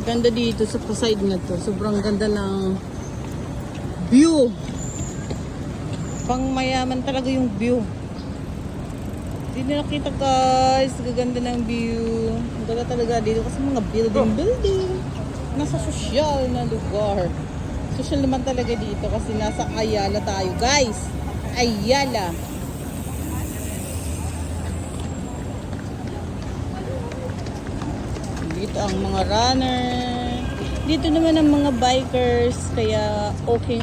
Ganda dito sa side na to. Sobrang ganda ng view. Pang mayaman talaga yung view. Hindi na nakita guys. Gaganda ng view. Ang ganda talaga dito kasi mga building. Nasa sosyal na lugar. Sosyal naman talaga dito kasi nasa Ayala tayo guys. Ayala. Dito ang mga runner. Dito naman ang mga bikers. Kaya okay.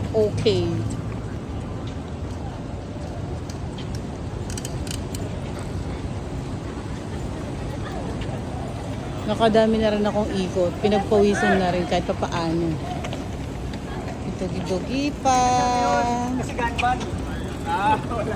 Nakadami na rin akong ikot. Pinagpawisan na rin kahit papaano. Ito pa. Kasi ganban. Ah, wala.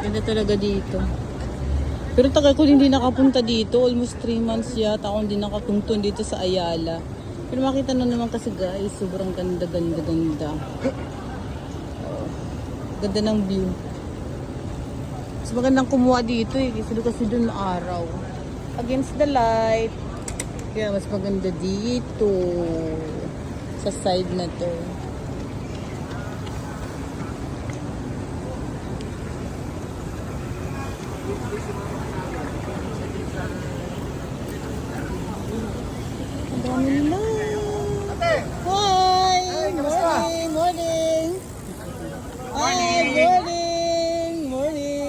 Ganda talaga dito. Pero tagal ko hindi nakapunta dito. Almost 3 months yata ako hindi nakatungtun dito sa Ayala. Pero makita na naman kasi guys, sobrang ganda. Oh, ganda ng view. Mas magandang kumuha dito eh. Kasi doon araw. Against the light. Kaya mas maganda dito. Sa side na to. Ang dami nila. Hi! Morning! Hi! Morning!